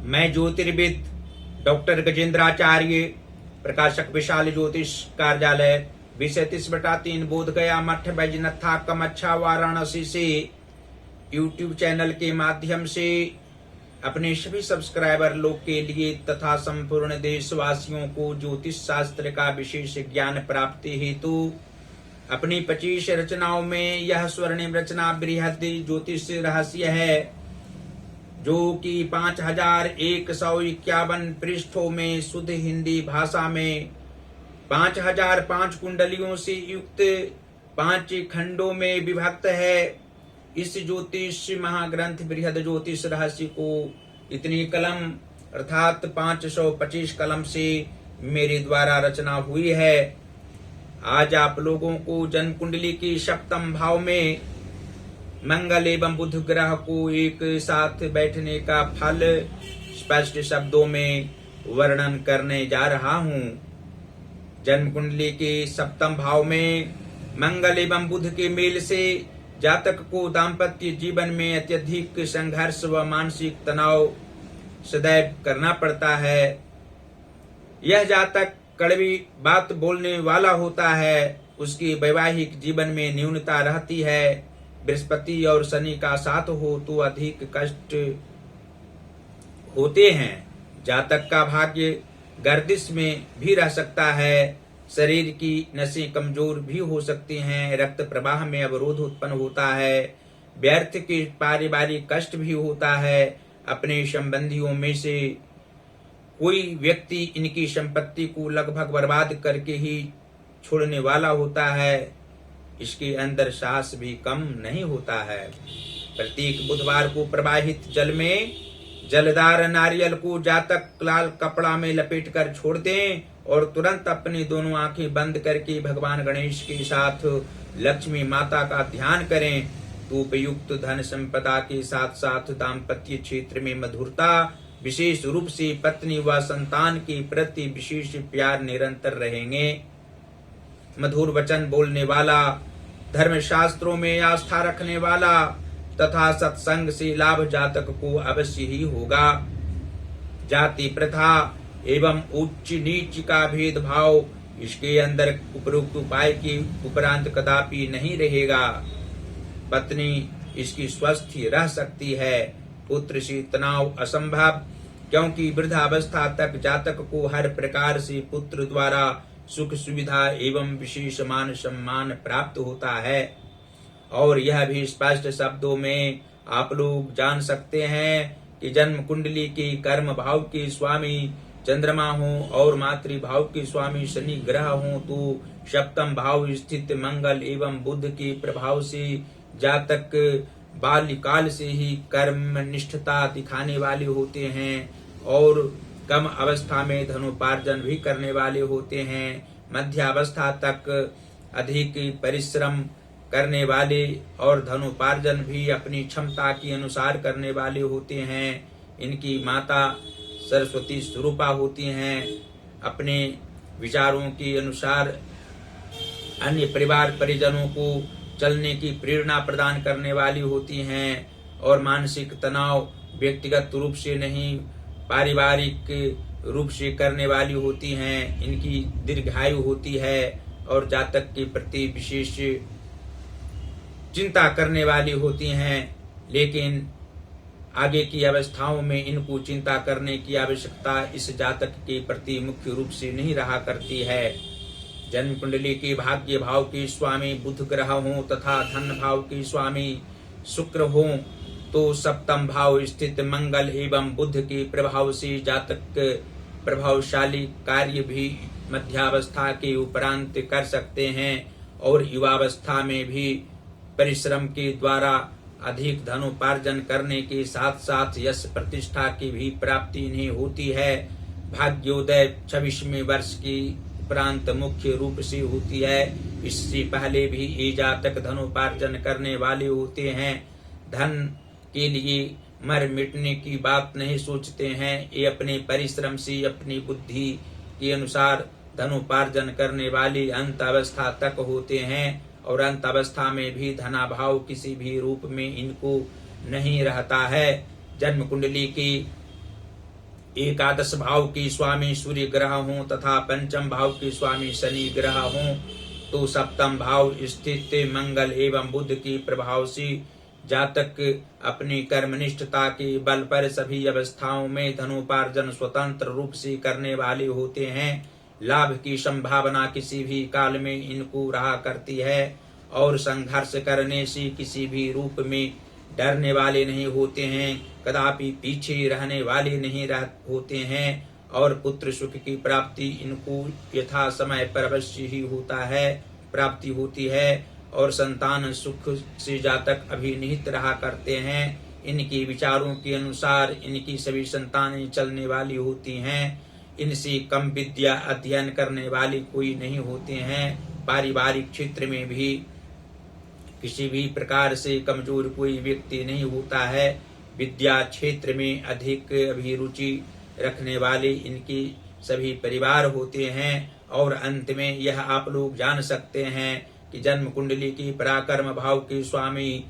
मैं ज्योतिर्विद डॉक्टर गजेंद्राचार्य, प्रकाशक विशाल ज्योतिष कार्यालय, विषय 30/3 बोध गया मठ बैजनाथा कमच्छा वाराणसी से यूट्यूब चैनल के माध्यम से अपने सभी सब्सक्राइबर लोग के लिए तथा संपूर्ण देशवासियों को ज्योतिष शास्त्र का विशेष ज्ञान प्राप्ति हेतु अपनी 25 रचनाओं में यह स्वर्णिम रचना बृहद ज्योतिष रहस्य है, जो कि 5151 पृष्ठों में शुद्ध हिंदी भाषा में 5005 कुंडलियों से युक्त 5 खंडों में विभक्त है। इस ज्योतिष महाग्रंथ बृहद ज्योतिष रहस्य को इतनी कलम अर्थात 525 कलम से मेरे द्वारा रचना हुई है। आज आप लोगों को जन्म कुंडली की सप्तम भाव में मंगल एवं बुध ग्रह को एक साथ बैठने का फल स्पष्ट शब्दों में वर्णन करने जा रहा हूँ। जन्म कुंडली के सप्तम भाव में मंगल एवं बुध के मेल से जातक को दाम्पत्य जीवन में अत्यधिक संघर्ष व मानसिक तनाव सदैव करना पड़ता है। यह जातक कड़वी बात बोलने वाला होता है, उसकी वैवाहिक जीवन में न्यूनता रहती है। बृहस्पति और शनि का साथ हो तो अधिक कष्ट होते हैं। जातक का भाग्य गर्दिश में भी रह सकता है। शरीर की नसें कमजोर भी हो सकती हैं। रक्त प्रवाह में अवरोध उत्पन्न होता है। व्यर्थ के पारिवारिक कष्ट भी होता है। अपने संबंधियों में से कोई व्यक्ति इनकी संपत्ति को लगभग बर्बाद करके ही छोड़ने वाला होता है। इसके अंदर साहस भी कम नहीं होता है। प्रत्येक बुधवार को प्रवाहित जल में जलदार नारियल को जातक लाल कपड़ा में लपेट कर छोड़ दें और तुरंत अपनी दोनों आंखें बंद करके भगवान गणेश के साथ लक्ष्मी माता का ध्यान करें तो उपयुक्त धन संपदा के साथ साथ दाम्पत्य क्षेत्र में मधुरता, विशेष रूप से पत्नी व संतान के प्रति विशेष प्यार निरंतर रहेंगे। मधुर वचन बोलने वाला, धर्म शास्त्रों में आस्था रखने वाला तथा सत्संग से लाभ जातक को अवश्य ही होगा। जाति प्रथा एवं उच्च नीच का भेदभाव इसके अंदर उपरोक्त उपाय के उपरांत कदापि नहीं रहेगा। पत्नी इसकी स्वस्थ रह सकती है। पुत्र से तनाव असंभव, क्योंकि वृद्धावस्था तक जातक को हर प्रकार से पुत्र द्वारा सुख सुविधा एवं विशेष मान सम्मान प्राप्त होता है। और यह भी स्पष्ट शब्दों में आप लोग जान सकते हैं कि जन्म कुंडली के कर्म भाव के स्वामी चंद्रमा हो और मातृ भाव के स्वामी शनि ग्रह हो तो सप्तम भाव स्थित मंगल एवं बुध के प्रभाव से जातक बाल्यकाल से ही कर्म निष्ठता दिखाने वाले होते हैं और कम अवस्था में धनोपार्जन भी करने वाले होते हैं। मध्यावस्था तक अधिक परिश्रम करने वाले और धनोपार्जन भी अपनी क्षमता के अनुसार करने वाले होते हैं। इनकी माता सरस्वती स्वरूपा होती हैं। अपने विचारों के अनुसार अन्य परिवार परिजनों को चलने की प्रेरणा प्रदान करने वाली होती हैं और मानसिक तनाव व्यक्तिगत रूप से नहीं पारिवारिक रूप से करने वाली होती हैं। इनकी दीर्घायु होती है और जातक के प्रति विशेष चिंता करने वाली होती हैं, लेकिन आगे की अवस्थाओं में इनको चिंता करने की आवश्यकता इस जातक के प्रति मुख्य रूप से नहीं रहा करती है। जन्म कुंडली के भाग्य भाव के स्वामी बुध ग्रह हों तथा धन भाव के स्वामी शुक्र हों तो सप्तम भाव स्थित मंगल एवं बुध के प्रभाव से जातक प्रभावशाली कार्य भी मध्यावस्था के उपरांत कर सकते हैं और युवावस्था में भी परिश्रम के द्वारा अधिक धनोपार्जन करने के साथ साथ यश प्रतिष्ठा की भी प्राप्ति इन्हें होती है। भाग्योदय 26वें वर्ष की उपरांत मुख्य रूप से होती है। इससे पहले भी ये जातक धनोपार्जन करने वाले होते हैं। धन के लिए मर मिटने की बात नहीं सोचते हैं। ये अपने परिश्रम से अपनी बुद्धि के अनुसार धनोपार्जन करने वाले अंत अवस्था तक होते हैं और अंत अवस्था में भी धनाभाव किसी भी रूप में इनको नहीं रहता है। जन्म कुंडली की एकादश भाव के स्वामी सूर्य ग्रह हों तथा पंचम भाव के स्वामी शनि ग्रह हों तो सप्तम भाव स्थित मंगल एवं बुध के प्रभाव से जातक अपनी कर्मनिष्ठता के बल पर सभी अवस्थाओं में धनोपार्जन स्वतंत्र रूप से करने वाले होते हैं। लाभ की संभावना किसी भी काल में इनको रहा करती है और संघर्ष करने से किसी भी रूप में डरने वाले नहीं होते हैं, कदापि पीछे रहने वाले नहीं होते हैं और पुत्र सुख की प्राप्ति इनको यथा समय पर अवश्य ही प्राप्ति होती है और संतान सुख से जातक अभिनिहित रहा करते हैं। इनके विचारों के अनुसार इनकी सभी संतानें चलने वाली होती हैं। इनसे कम विद्या अध्ययन करने वाले कोई नहीं होते हैं। पारिवारिक क्षेत्र में भी किसी भी प्रकार से कमजोर कोई व्यक्ति नहीं होता है। विद्या क्षेत्र में अधिक अभिरुचि रखने वाले इनके सभी परिवार होते हैं। और अंत में यह आप लोग जान सकते हैं कि जन्म कुंडली की पराक्रम भाव के स्वामी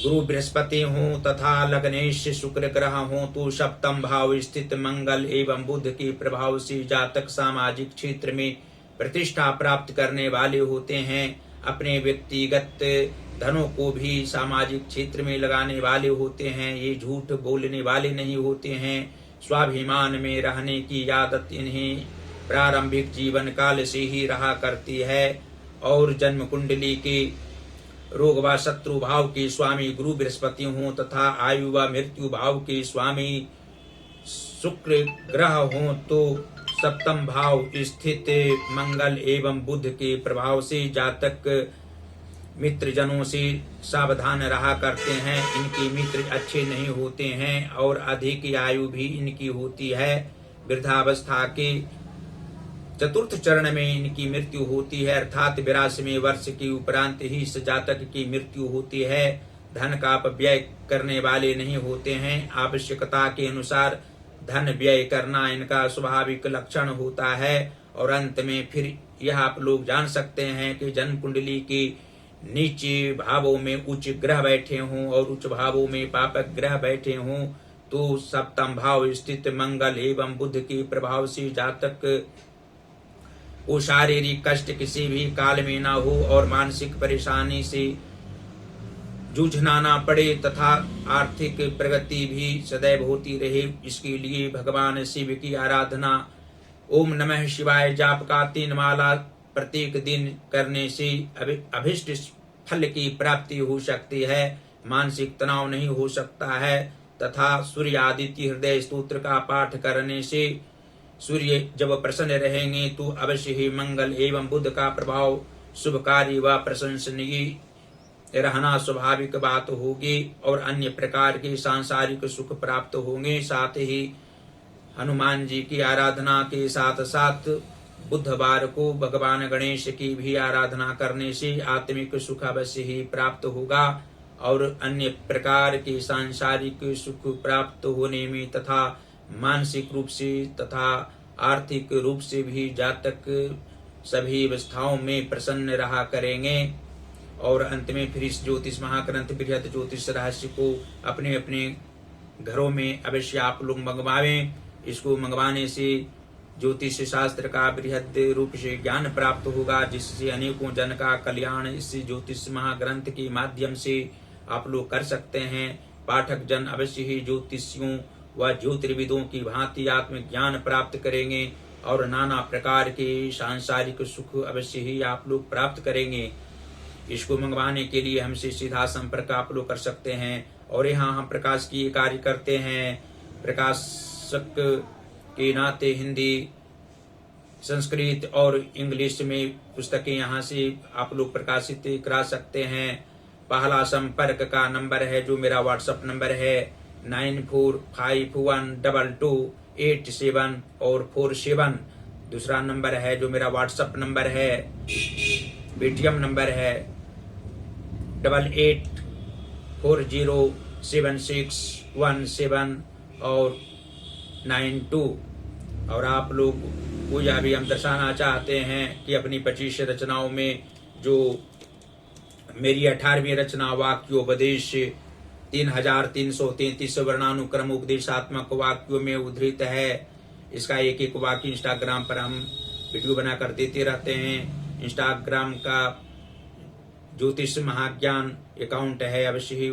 गुरु बृहस्पति हों तथा लग्नेश शुक्र ग्रह हों तो सप्तम भाव स्थित मंगल एवं बुध के प्रभाव से जातक सामाजिक क्षेत्र में प्रतिष्ठा प्राप्त करने वाले होते हैं। अपने व्यक्तिगत धनों को भी सामाजिक क्षेत्र में लगाने वाले होते हैं। ये झूठ बोलने वाले नहीं होते हैं। स्वाभिमान में रहने की आदत इन्हें प्रारंभिक जीवन काल से ही रहा करती है। और जन्म कुंडली के रोग व शत्रु भाव के स्वामी गुरु बृहस्पति हों तथा आयु व मृत्यु भाव के स्वामी शुक्र ग्रह हों तो सप्तम भाव स्थित मंगल एवं बुध के प्रभाव से जातक मित्रजनों से सावधान रहा करते हैं। इनके मित्र अच्छे नहीं होते हैं और अधिक आयु भी इनकी होती है। वृद्धावस्था के चतुर्थ चरण में इनकी मृत्यु होती है, अर्थात 82वें वर्ष के उपरांत ही इस जातक की मृत्यु होती है। धन का अपव्यय करने वाले नहीं होते हैं। आवश्यकता के अनुसार धन व्यय करना इनका स्वाभाविक लक्षण होता है। और अंत में फिर यह आप लोग जान सकते हैं कि जन्म कुंडली के नीचे भावों में उच्च ग्रह बैठे हों और उच्च भावों में पापक ग्रह बैठे हों तो सप्तम भाव स्थित मंगल एवं बुध के प्रभाव से जातक को शारीरिक कष्ट किसी भी काल में न हो और मानसिक परेशानी से जूझना ना पड़े तथा आर्थिक प्रगति भी सदैव होती रहे। इसके लिए भगवान शिव की आराधना ओम नमः शिवाय जाप का 3 माला प्रत्येक दिन करने से अभिष्ट फल की प्राप्ति हो सकती है। मानसिक तनाव नहीं हो सकता है तथा सूर्य आदित्य हृदय स्तोत्र का पाठ करने से सूर्य जब प्रसन्न रहेंगे तो अवश्य ही मंगल एवं बुध का प्रभाव शुभकारी व प्रशंसनीय रहना स्वाभाविक बात होगी और अन्य प्रकार के सांसारिक सुख प्राप्त होंगे। साथ ही हनुमान जी की आराधना के साथ साथ बुधवार को भगवान गणेश की भी आराधना करने से आत्मिक सुख अवश्य ही प्राप्त होगा और अन्य प्रकार के सांसारिक सुख प्राप्त होने में तथा मानसिक रूप से तथा आर्थिक रूप से भी जातक सभी अवस्थाओं में प्रसन्न रहा करेंगे। और अंत में फिर इस ज्योतिष महाग्रंथ बृहद ज्योतिष रहस्य को अपने अपने घरों में अवश्य आप लोग मंगवावें। इसको मंगवाने से ज्योतिष शास्त्र का बृहद रूप से ज्ञान प्राप्त होगा जिससे अनेकों जन का कल्याण इस ज्योतिष महाग्रंथ के माध्यम से आप लोग कर सकते हैं। पाठक जन अवश्य ही ज्योतिषियों व ज्योतिर्विदों की भांति आत्मज्ञान प्राप्त करेंगे और नाना प्रकार के सांसारिक सुख अवश्य ही आप लोग प्राप्त करेंगे। इसको मंगवाने के लिए हमसे सीधा संपर्क आप लोग कर सकते हैं। और यहाँ हम प्रकाश की कार्य करते हैं। प्रकाशक के नाते हिंदी, संस्कृत और इंग्लिश में पुस्तकें यहाँ से आप लोग प्रकाशित करा सकते हैं। पहला संपर्क का नंबर है जो मेरा व्हाट्सएप नंबर है 94512287 दूसरा नंबर है जो मेरा व्हाट्सएप नंबर है, पेटीएम नंबर है 88407617 और 92। और आप लोग को यह भी हम दर्शाना चाहते हैं कि अपनी 25 रचनाओं में जो मेरी 18वीं रचना वाक्योपदेश 3333 वर्णानुक्रम उपदेशात्मक वाक्यों में उद्धृत है। इसका एक एक वाक्य इंस्टाग्राम पर हम वीडियो बनाकर देते रहते हैं। इंस्टाग्राम का ज्योतिष महाज्ञान अकाउंट है, अवश्य ही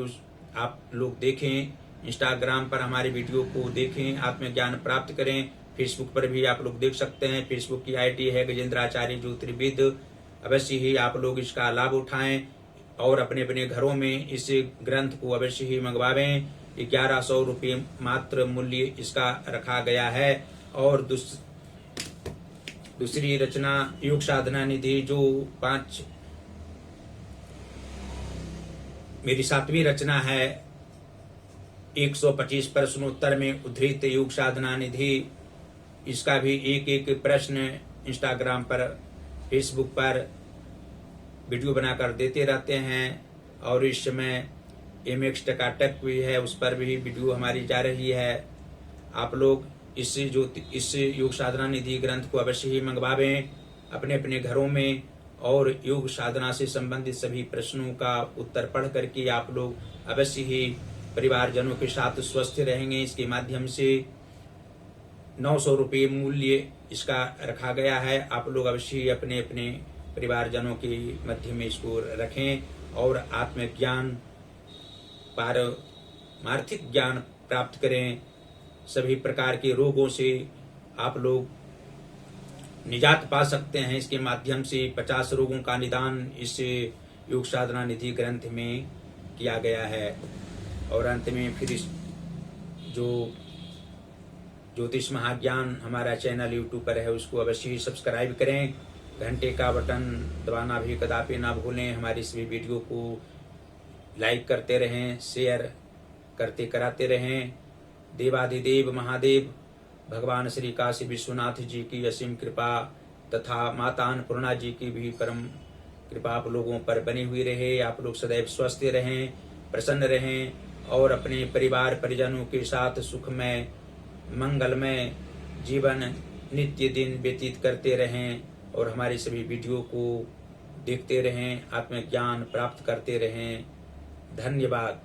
आप लोग देखें। इंस्टाग्राम पर हमारे वीडियो को देखें, आत्मज्ञान प्राप्त करें। फेसबुक पर भी आप लोग देख सकते हैं। फेसबुक की आईडी है गजेंद्राचार्य ज्योतिर्विद। अवश्य ही आप लोग इसका लाभ उठाएं और अपने अपने घरों में इस ग्रंथ को अवश्य ही मंगवावें। 1100 रुपये मात्र मूल्य इसका रखा गया है। और दूसरी रचना योग साधना निधि जो मेरी 7वीं रचना है, 125 प्रश्नोत्तर में उद्धृत योग साधना निधि। इसका भी एक एक प्रश्न इंस्टाग्राम पर, फेसबुक पर वीडियो बनाकर देते रहते हैं। और इस समय MX टकाटक भी है, उस पर भी वीडियो हमारी जा रही है। आप लोग इस योग साधना निधि ग्रंथ को अवश्य ही मंगवावें अपने अपने घरों में। और योग साधना से संबंधित सभी प्रश्नों का उत्तर पढ़ करके आप लोग अवश्य ही परिवारजनों के साथ स्वस्थ रहेंगे। इसके माध्यम से 900 रुपये मूल्य इसका रखा गया है। आप लोग अवश्य ही अपने अपने परिवारजनों के मध्य में इसको रखें और आत्मज्ञान, पारमार्थिक ज्ञान प्राप्त करें। सभी प्रकार के रोगों से आप लोग निजात पा सकते हैं। इसके माध्यम से 50 रोगों का निदान इस योग साधना निधि ग्रंथ में किया गया है। और अंत में फिर इस जो ज्योतिष महाज्ञान हमारा चैनल यूट्यूब पर है उसको अवश्य ही सब्सक्राइब करें। घंटे का बटन दबाना भी कदापि ना भूलें। हमारी इस वीडियो को लाइक करते रहें, शेयर करते कराते रहें। देवाधिदेव महादेव भगवान श्री काशी विश्वनाथ जी की असीम कृपा तथा माता अन्नपूर्णा जी की भी परम कृपा आप लोगों पर बनी हुई रहे। आप लोग सदैव स्वस्थ रहें, प्रसन्न रहें और अपने परिवार परिजनों के साथ सुखमय मंगलमय जीवन नित्य दिन व्यतीत करते रहें। और हमारी सभी वीडियो को देखते रहें, आत्मज्ञान प्राप्त करते रहें। धन्यवाद।